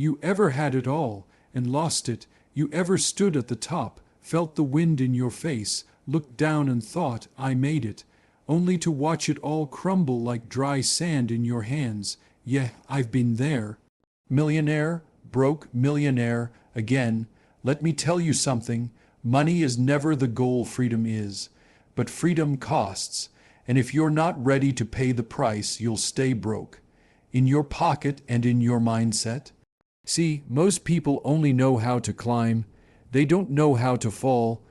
You ever had it all and lost it? You ever stood at the top, felt the wind in your face, looked down and thought, I made it, only to watch it all crumble like dry sand in your hands? Yeah, I've been there. Millionaire, broke millionaire, again. Let me tell you something. Money is never the goal, freedom is. But freedom costs, and if you're not ready to pay the price, you'll stay broke. In your pocket and in your mindset. See, most people only know how to climb. They don't know how to fall.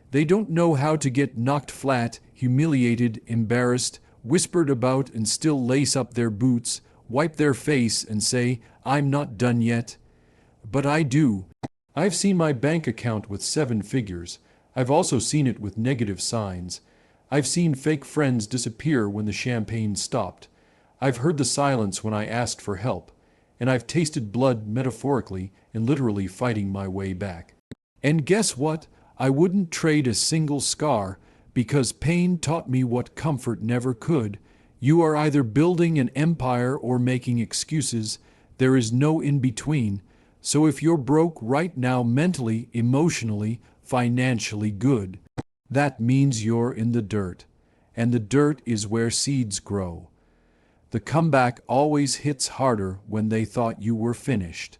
They don't know how to get knocked flat, humiliated, embarrassed, whispered about and still lace up their boots, wipe their face and say, I'm not done yet. But I do. I've seen my bank account with 7 figures. I've also seen it with negative signs. I've seen fake friends disappear when the champagne stopped. I've heard the silence when I asked for help. And I've tasted blood metaphorically and literally fighting my way back. And guess what? I wouldn't trade a single scar, because pain taught me what comfort never could. You are either building an empire or making excuses. There is no in between. So if you're broke right now mentally, emotionally, financially, good, that means you're in the dirt. And the dirt is where seeds grow. The comeback always hits harder when they thought you were finished.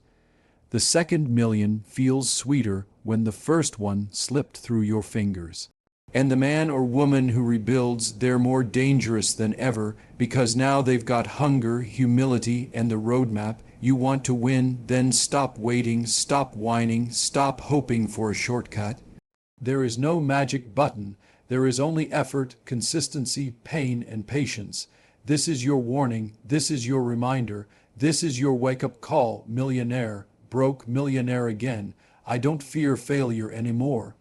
The second million feels sweeter when the first one slipped through your fingers. And the man or woman who rebuilds, they're more dangerous than ever, because now they've got hunger, humility, and the roadmap. You want to win, then stop waiting, stop whining, stop hoping for a shortcut. There is no magic button. There is only effort, consistency, pain, and patience. This is your warning. This is your reminder. This is your wake-up call, millionaire, broke millionaire again. I don't fear failure anymore.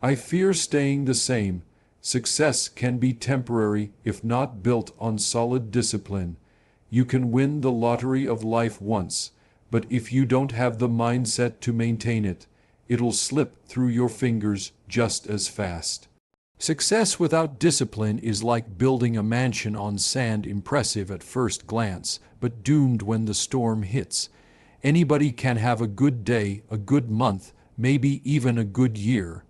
I fear staying the same. Success can be temporary if not built on solid discipline. You can win the lottery of life once, but if you don't have the mindset to maintain it, it'll slip through your fingers just as fast. Success without discipline is like building a mansion on sand, impressive at first glance, but doomed when the storm hits. Anybody can have a good day, a good month, maybe even a good year.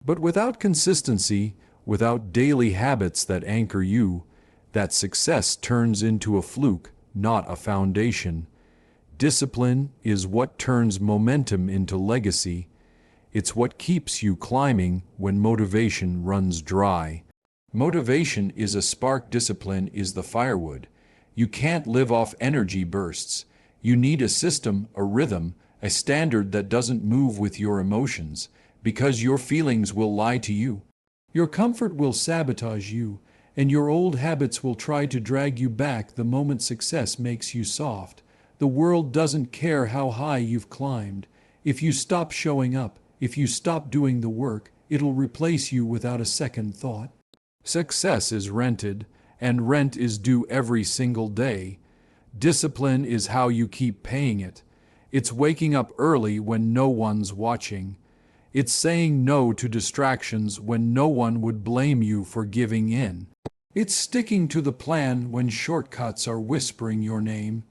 But without consistency, without daily habits that anchor you, that success turns into a fluke, not a foundation. Discipline is what turns momentum into legacy. It's what keeps you climbing when motivation runs dry. Motivation is a spark, discipline is the firewood. You can't live off energy bursts. You need a system, a rhythm, a standard that doesn't move with your emotions, because your feelings will lie to you. Your comfort will sabotage you, and your old habits will try to drag you back the moment success makes you soft. The world doesn't care how high you've climbed. If you stop showing up, if you stop doing the work, it'll replace you without a second thought. Success is rented, and rent is due every single day. Discipline is how you keep paying it. It's waking up early when no one's watching. It's saying no to distractions when no one would blame you for giving in. It's sticking to the plan when shortcuts are whispering your name.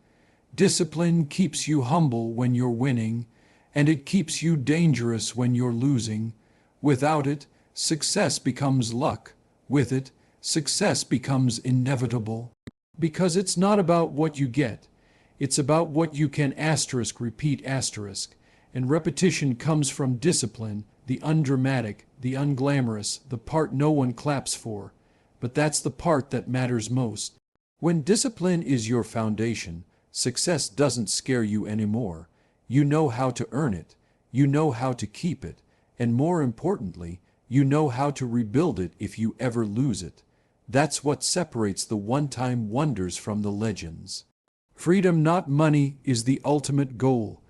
Discipline keeps you humble when you're winning, and it keeps you dangerous when you're losing. Without it, success becomes luck. With it, success becomes inevitable. Because it's not about what you get. It's about what you can repeat . And repetition comes from discipline, the undramatic, the unglamorous, the part no one claps for. But that's the part that matters most. When discipline is your foundation, success doesn't scare you anymore. You know how to earn it. You know how to keep it. And more importantly, you know how to rebuild it if you ever lose it. That's what separates the one-time wonders from the legends. Freedom, not money, is the ultimate goal.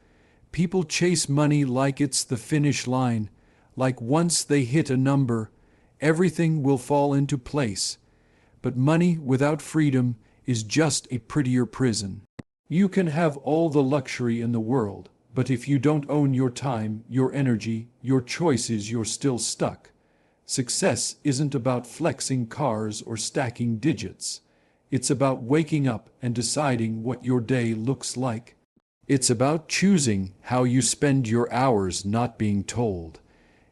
People chase money like it's the finish line, like once they hit a number, everything will fall into place. But money without freedom is just a prettier prison. You can have all the luxury in the world, but if you don't own your time, your energy, your choices, you're still stuck. Success isn't about flexing cars or stacking digits. It's about waking up and deciding what your day looks like. It's about choosing how you spend your hours, not being told.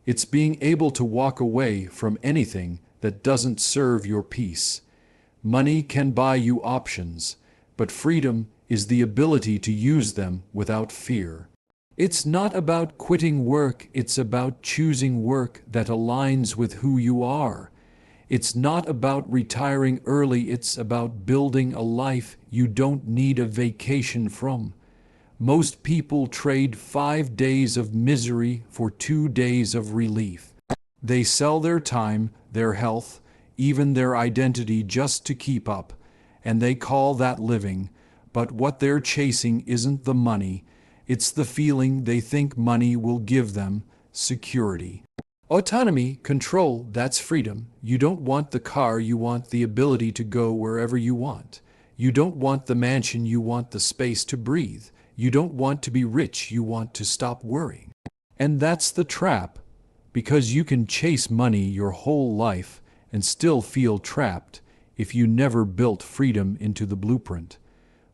It's being able to walk away from anything that doesn't serve your peace. Money can buy you options, but freedom is the ability to use them without fear. It's not about quitting work, it's about choosing work that aligns with who you are. It's not about retiring early, it's about building a life you don't need a vacation from. Most people trade 5 days of misery for 2 days of relief. They sell their time, their health, even their identity just to keep up, and they call that living. But what they're chasing isn't the money, it's the feeling they think money will give them: security. Autonomy, control, that's freedom. You don't want the car, you want the ability to go wherever you want. You don't want the mansion, you want the space to breathe. You don't want to be rich, you want to stop worrying. And that's the trap, because you can chase money your whole life and still feel trapped if you never built freedom into the blueprint.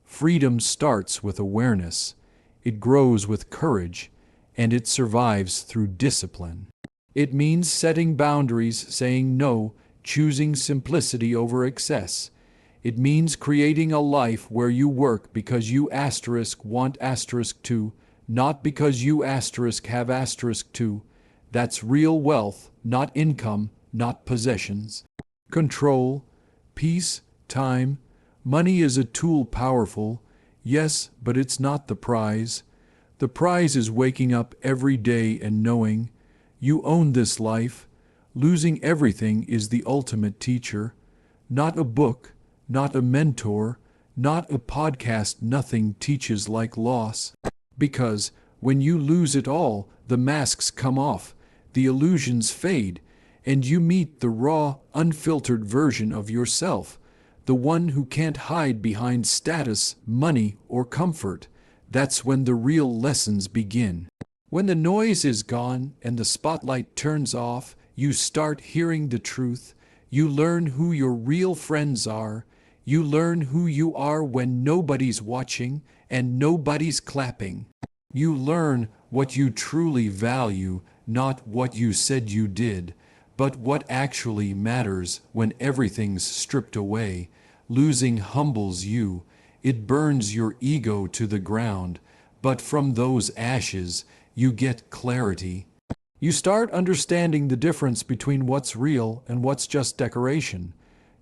Freedom starts with awareness, it grows with courage, and it survives through discipline. It means setting boundaries, saying no, choosing simplicity over excess. It means creating a life where you work because you want to, not because you have to. That's real wealth, not income, not possessions. Control, peace, time. Money is a tool, powerful, yes, but it's not the prize. The prize is waking up every day and knowing you own this life. Losing everything is the ultimate teacher. Not a book, not a mentor, not a podcast. Nothing teaches like loss. Because when you lose it all, the masks come off, the illusions fade, and you meet the raw, unfiltered version of yourself, the one who can't hide behind status, money, or comfort. That's when the real lessons begin. When the noise is gone and the spotlight turns off, you start hearing the truth. You learn who your real friends are. You learn who you are when nobody's watching and nobody's clapping. You learn what you truly value, not what you said you did, but what actually matters when everything's stripped away. Losing humbles you. It burns your ego to the ground. But from those ashes, you get clarity. You start understanding the difference between what's real and what's just decoration.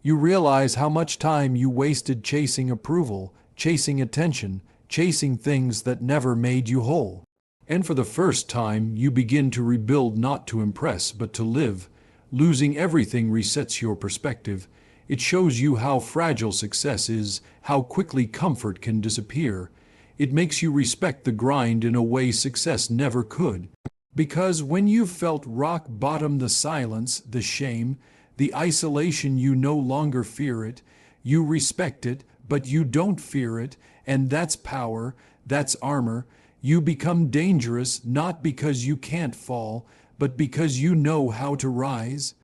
You realize how much time you wasted chasing approval, chasing attention, chasing things that never made you whole. And for the first time, you begin to rebuild, not to impress, but to live. Losing everything resets your perspective. It shows you how fragile success is, how quickly comfort can disappear. It makes you respect the grind in a way success never could. Because when you've felt rock bottom, the silence, the shame, the isolation, you no longer fear it. You respect it, but you don't fear it, and that's power, that's armor. You become dangerous not because you can't fall, but because you know how to rise.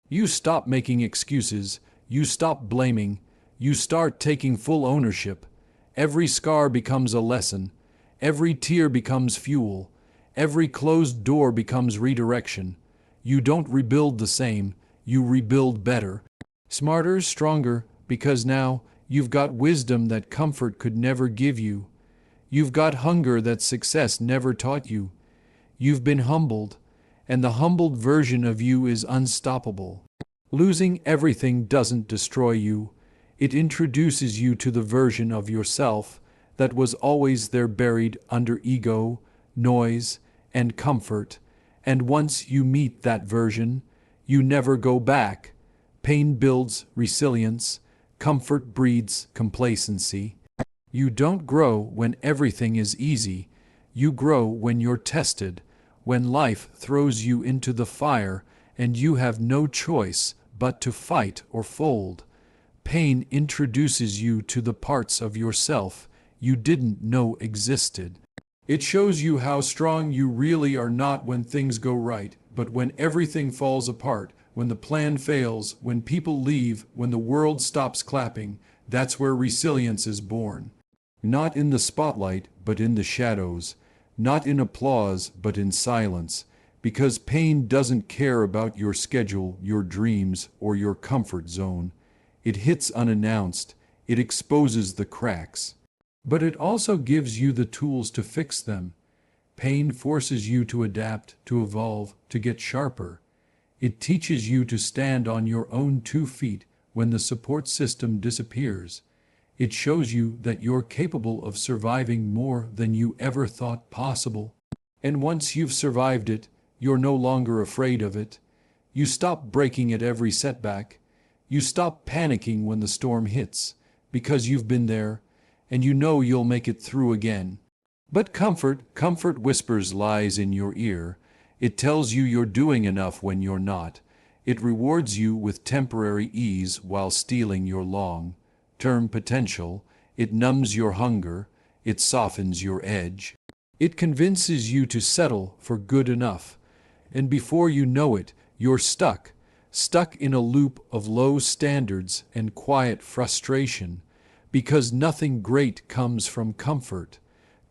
You stop making excuses, you stop blaming, you start taking full ownership. Every scar becomes a lesson, every tear becomes fuel, every closed door becomes redirection. You don't rebuild the same, you rebuild better, smarter, stronger, because now you've got wisdom that comfort could never give you. You've got hunger that success never taught you. You've been humbled, and the humbled version of you is unstoppable. Losing everything doesn't destroy you. It introduces you to the version of yourself that was always there, buried under ego, noise, and comfort. And once you meet that version, you never go back. Pain builds resilience. Comfort breeds complacency. You don't grow when everything is easy. You grow when you're tested, when life throws you into the fire and you have no choice but to fight or fold. Pain introduces you to the parts of yourself you didn't know existed. It shows you how strong you really are, not when things go right, but when everything falls apart, when the plan fails, when people leave, when the world stops clapping. That's where resilience is born. Not in the spotlight, but in the shadows. Not in applause, but in silence. Because pain doesn't care about your schedule, your dreams, or your comfort zone. It hits unannounced. It exposes the cracks. But it also gives you the tools to fix them. Pain forces you to adapt, to evolve, to get sharper. It teaches you to stand on your own 2 feet when the support system disappears. It shows you that you're capable of surviving more than you ever thought possible. And once you've survived it, you're no longer afraid of it. You stop breaking at every setback. You stop panicking when the storm hits, because you've been there, and you know you'll make it through again. But comfort whispers lies in your ear. It tells you you're doing enough when you're not. It rewards you with temporary ease while stealing your long-term potential. It numbs your hunger. It softens your edge. It convinces you to settle for good enough. And before you know it, you're stuck in a loop of low standards and quiet frustration, because nothing great comes from comfort.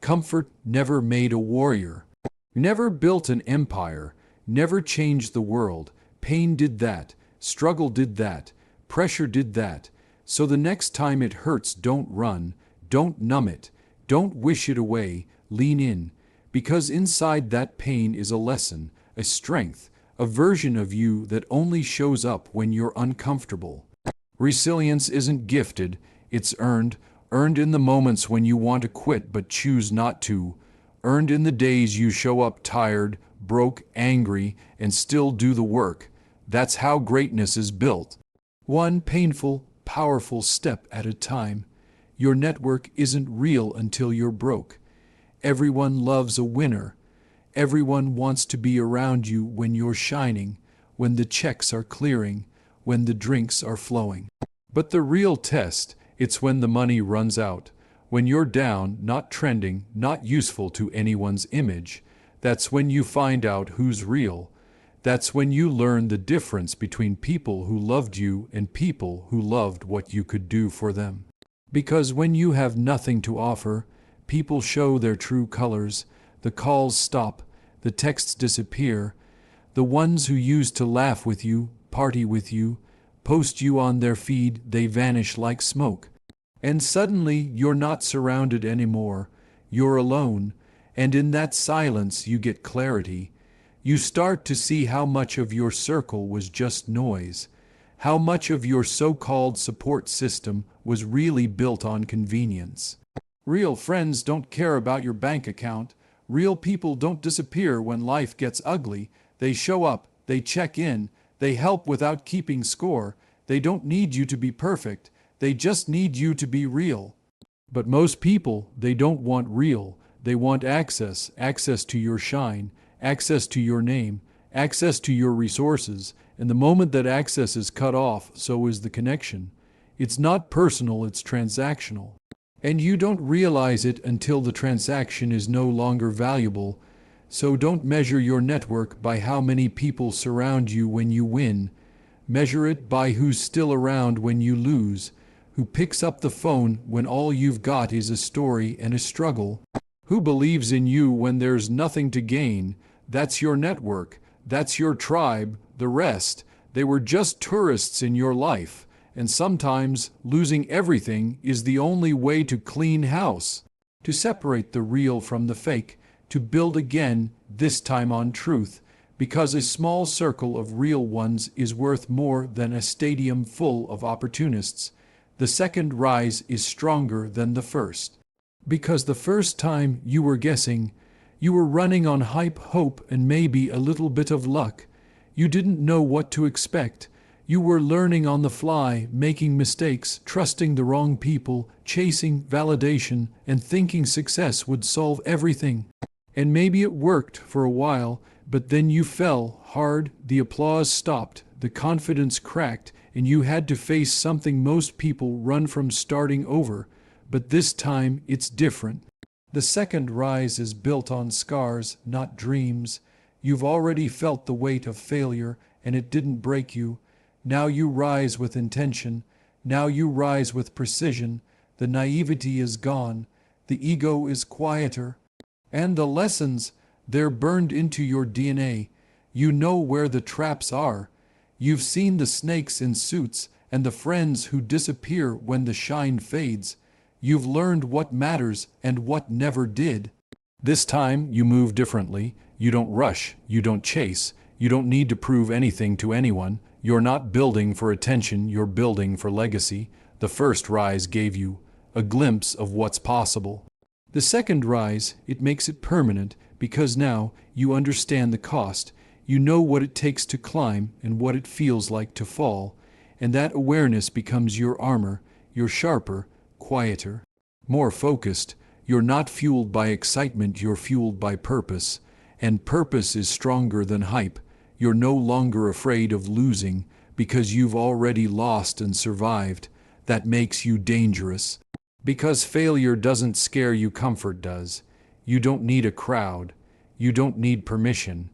Comfort never made a warrior, never built an empire, never changed the world. Pain did that, struggle did that, pressure did that. So the next time it hurts, don't run, don't numb it, don't wish it away, lean in, because inside that pain is a lesson, a strength, a version of you that only shows up when you're uncomfortable. Resilience isn't gifted, it's earned in the moments when you want to quit but choose not to, earned in the days you show up tired, broke, angry, and still do the work. That's how greatness is built. One painful, powerful step at a time. Your network isn't real until you're broke. Everyone loves a winner. Everyone wants to be around you when you're shining, when the checks are clearing, when the drinks are flowing. But the real test, it's when the money runs out, when you're down, not trending, not useful to anyone's image. That's when you find out who's real. That's when you learn the difference between people who loved you and people who loved what you could do for them. Because when you have nothing to offer, people show their true colors. The calls stop, the texts disappear. The ones who used to laugh with you, party with you, post you on their feed, they vanish like smoke. And suddenly you're not surrounded anymore. You're alone, and in that silence you get clarity. You start to see how much of your circle was just noise, how much of your so-called support system was really built on convenience. Real friends don't care about your bank account. Real people don't disappear when life gets ugly. They show up, they check in, they help without keeping score. They don't need you to be perfect. They just need you to be real. But most people, they don't want real. They want access to your shine, access to your name, access to your resources. And the moment that access is cut off, so is the connection. It's not personal, it's transactional. And you don't realize it until the transaction is no longer valuable. So don't measure your network by how many people surround you when you win. Measure it by who's still around when you lose, who picks up the phone when all you've got is a story and a struggle, who believes in you when there's nothing to gain. That's your network, that's your tribe. The rest, they were just tourists in your life. And sometimes losing everything is the only way to clean house, to separate the real from the fake, to build again, this time on truth, because a small circle of real ones is worth more than a stadium full of opportunists. The second rise is stronger than the first. Because the first time you were guessing, you were running on hype, hope, and maybe a little bit of luck. You didn't know what to expect. You were learning on the fly, making mistakes, trusting the wrong people, chasing validation, and thinking success would solve everything. And maybe it worked for a while, but then you fell hard, the applause stopped, the confidence cracked, and you had to face something most people run from, starting over. But this time it's different. The second rise is built on scars, not dreams. You've already felt the weight of failure, and it didn't break you. Now you rise with intention. Now you rise with precision. The naivety is gone. the ego is quieter. And the lessons, they're burned into your DNA. You know where the traps are. You've seen the snakes in suits and the friends who disappear when the shine fades. You've learned what matters and what never did. This time, you move differently. You don't rush. You don't chase. You don't need to prove anything to anyone. You're not building for attention. You're building for legacy. The first rise gave you a glimpse of what's possible. The second rise, it makes it permanent because now you understand the cost. You know what it takes to climb and what it feels like to fall. And that awareness becomes your armor. You're sharper, quieter, more focused. You're not fueled by excitement, you're fueled by purpose. And purpose is stronger than hype. You're no longer afraid of losing because you've already lost and survived. That makes you dangerous. Because failure doesn't scare you, comfort does. You don't need a crowd. You don't need permission.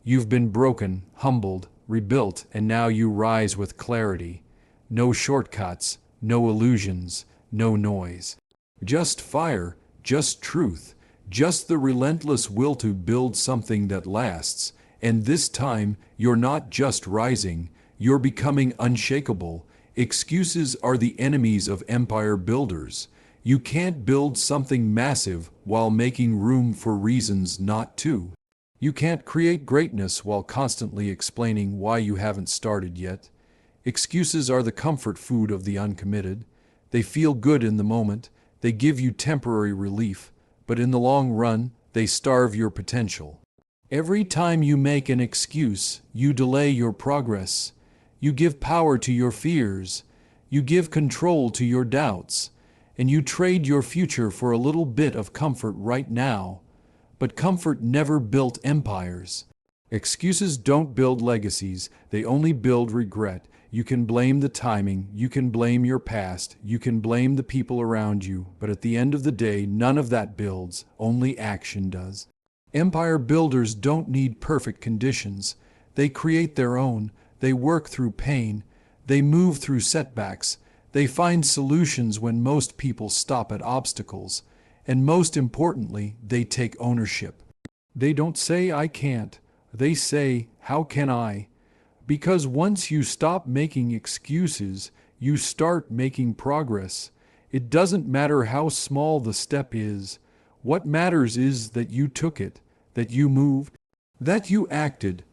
You've been broken, humbled, rebuilt, and now you rise with clarity. No shortcuts, no illusions, no noise. Just fire, just truth, just the relentless will to build something that lasts. And this time, you're not just rising, you're becoming unshakable. Excuses are the enemies of empire builders. You can't build something massive while making room for reasons not to. You can't create greatness while constantly explaining why you haven't started yet. Excuses are the comfort food of the uncommitted. They feel good in the moment, they give you temporary relief, but in the long run, they starve your potential. Every time you make an excuse, you delay your progress. You give power to your fears. You give control to your doubts. And you trade your future for a little bit of comfort right now. But comfort never built empires. Excuses don't build legacies, they only build regret. You can blame the timing, you can blame your past, you can blame the people around you, but at the end of the day, none of that builds, only action does. Empire builders don't need perfect conditions. They create their own, they work through pain, they move through setbacks, they find solutions when most people stop at obstacles, and most importantly, they take ownership. They don't say, "I can't." They say, "How can I?" Because once you stop making excuses, you start making progress. It doesn't matter how small the step is. What matters is that you took it, that you moved, that you acted.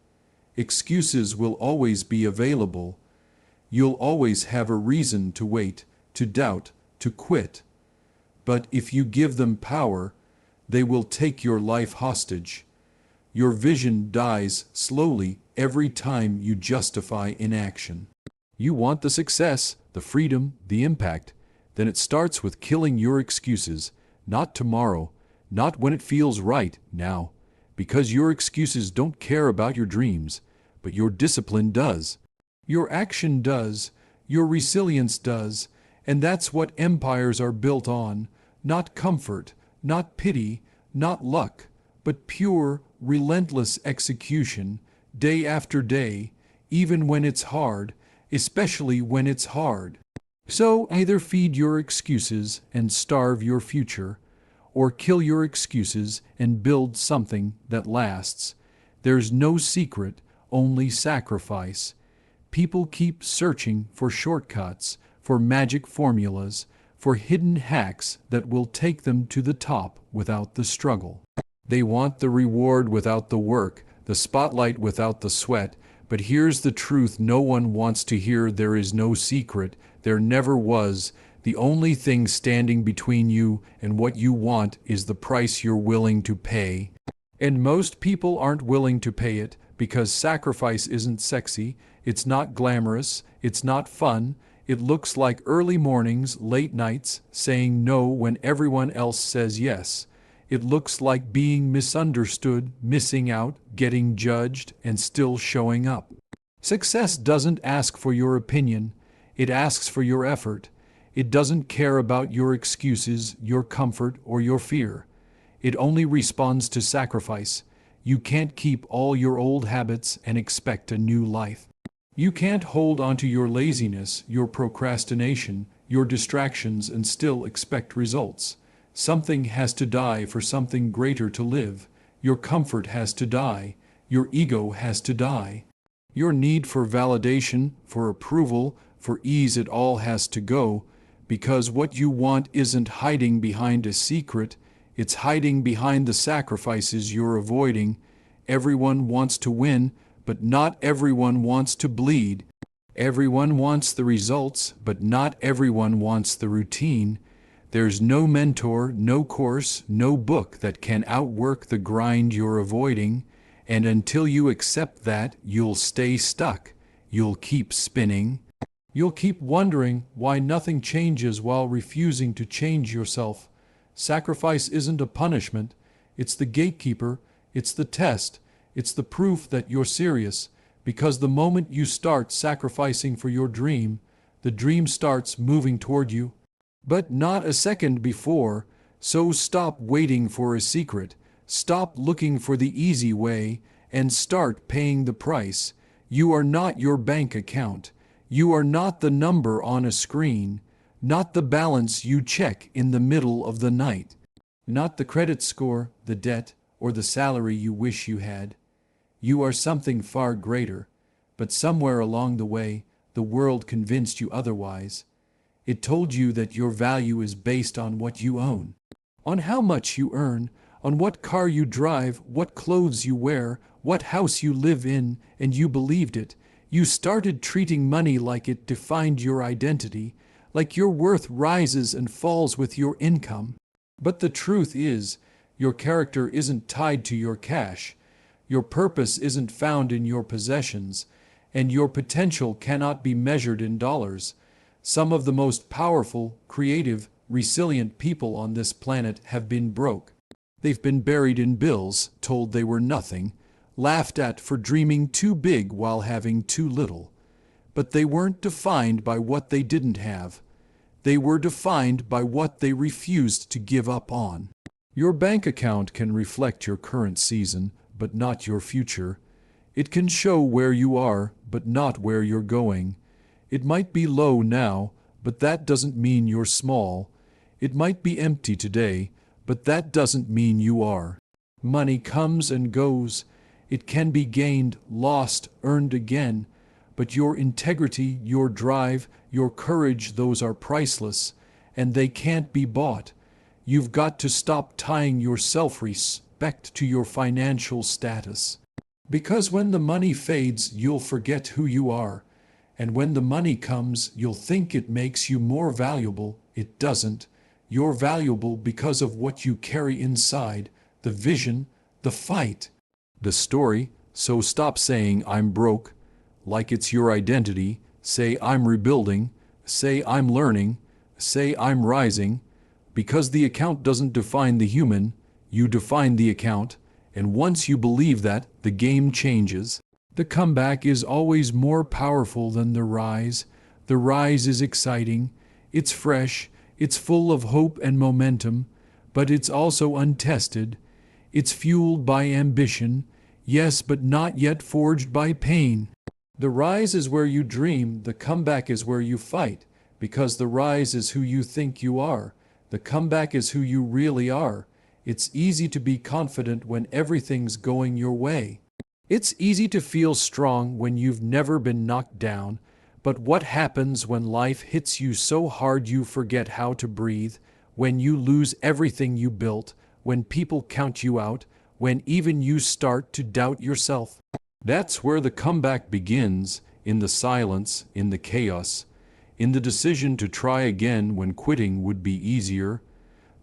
Excuses will always be available. You'll always have a reason to wait, to doubt, to quit. But if you give them power, they will take your life hostage. Your vision dies slowly every time you justify inaction. You want the success, the freedom, the impact. Then it starts with killing your excuses, not tomorrow, not when it feels right, now. Because your excuses don't care about your dreams, but your discipline does. Your action does, your resilience does, and that's what empires are built on. Not comfort, not pity, not luck, but pure, relentless execution, day after day, even when it's hard, especially when it's hard. So either feed your excuses and starve your future, or kill your excuses and build something that lasts. There's no secret, only sacrifice. People keep searching for shortcuts, for magic formulas, for hidden hacks that will take them to the top without the struggle. They want the reward without the work, the spotlight without the sweat. But here's the truth no one wants to hear: there is no secret, there never was. The only thing standing between you and what you want is the price you're willing to pay. And most people aren't willing to pay it because sacrifice isn't sexy, it's not glamorous, it's not fun. It looks like early mornings, late nights, saying no when everyone else says yes. It looks like being misunderstood, missing out, getting judged, and still showing up. Success doesn't ask for your opinion, it asks for your effort. It doesn't care about your excuses, your comfort, or your fear. It only responds to sacrifice. You can't keep all your old habits and expect a new life. You can't hold onto your laziness, your procrastination, your distractions and still expect results. Something has to die for something greater to live. Your comfort has to die. Your ego has to die. Your need for validation, for approval, for ease, it all has to go, because what you want isn't hiding behind a secret, it's hiding behind the sacrifices you're avoiding. Everyone wants to win, but not everyone wants to bleed. Everyone wants the results, but not everyone wants the routine. There's no mentor, no course, no book that can outwork the grind you're avoiding. And until you accept that, you'll stay stuck. You'll keep spinning. You'll keep wondering why nothing changes while refusing to change yourself. Sacrifice isn't a punishment. It's the gatekeeper. It's the test. It's the proof that you're serious. Because the moment you start sacrificing for your dream, the dream starts moving toward you. But not a second before. So stop waiting for a secret. Stop looking for the easy way and start paying the price. You are not your bank account. You are not the number on a screen, not the balance you check in the middle of the night, not the credit score, the debt, or the salary you wish you had. You are something far greater, but somewhere along the way, the world convinced you otherwise. It told you that your value is based on what you own, on how much you earn, on what car you drive, what clothes you wear, what house you live in, and you believed it. You started treating money like it defined your identity, like your worth rises and falls with your income. But the truth is, your character isn't tied to your cash, your purpose isn't found in your possessions, and your potential cannot be measured in dollars. Some of the most powerful, creative, resilient people on this planet have been broke. They've been buried in bills, told they were nothing, laughed at for dreaming too big while having too little. But they weren't defined by what they didn't have. They were defined by what they refused to give up on. Your bank account can reflect your current season, but not your future. It can show where you are, but not where you're going. It might be low now, but that doesn't mean you're small. It might be empty today, but that doesn't mean you are. Money comes and goes. It can be gained, lost, earned again. But your integrity, your drive, your courage, those are priceless, and they can't be bought. You've got to stop tying your self-respect to your financial status. Because when the money fades, you'll forget who you are. And when the money comes, you'll think it makes you more valuable. It doesn't. You're valuable because of what you carry inside, the vision, the fight, the story. So stop saying, I'm broke, like it's your identity. Say, I'm rebuilding. Say, I'm learning. Say, I'm rising. Because the account doesn't define the human, you define the account. And once you believe that, the game changes. The comeback is always more powerful than the rise. The rise is exciting. It's fresh. It's full of hope and momentum, but it's also untested. It's fueled by ambition, yes, but not yet forged by pain. The rise is where you dream, the comeback is where you fight, because the rise is who you think you are. The comeback is who you really are. It's easy to be confident when everything's going your way. It's easy to feel strong when you've never been knocked down. But what happens when life hits you so hard you forget how to breathe, when you lose everything you built, when people count you out, when even you start to doubt yourself? That's where the comeback begins, in the silence, in the chaos, in the decision to try again when quitting would be easier.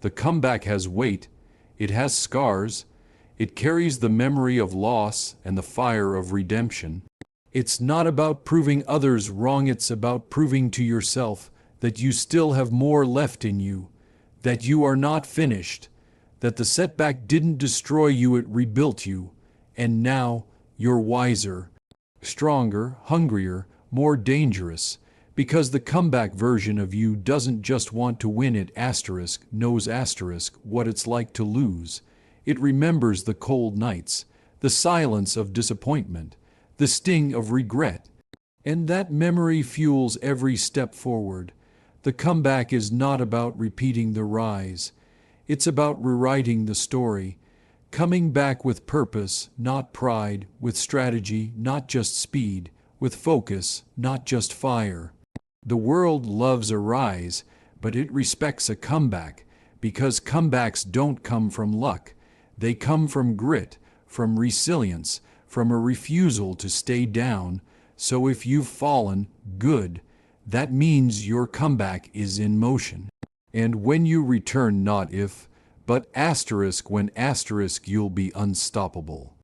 The comeback has weight, it has scars, it carries the memory of loss and the fire of redemption. It's not about proving others wrong, it's about proving to yourself that you still have more left in you, that you are not finished, that the setback didn't destroy you, it rebuilt you, and now you're wiser, stronger, hungrier, more dangerous, because the comeback version of you doesn't just want to win, it knows what it's like to lose. It remembers the cold nights, the silence of disappointment, the sting of regret, and that memory fuels every step forward. The comeback is not about repeating the rise. It's about rewriting the story, coming back with purpose, not pride, with strategy, not just speed, with focus, not just fire. The world loves a rise, but it respects a comeback, because comebacks don't come from luck. They come from grit, from resilience, from a refusal to stay down. So if you've fallen, good. That means your comeback is in motion. And when you return, not if, but asterisk, when asterisk, you'll be unstoppable.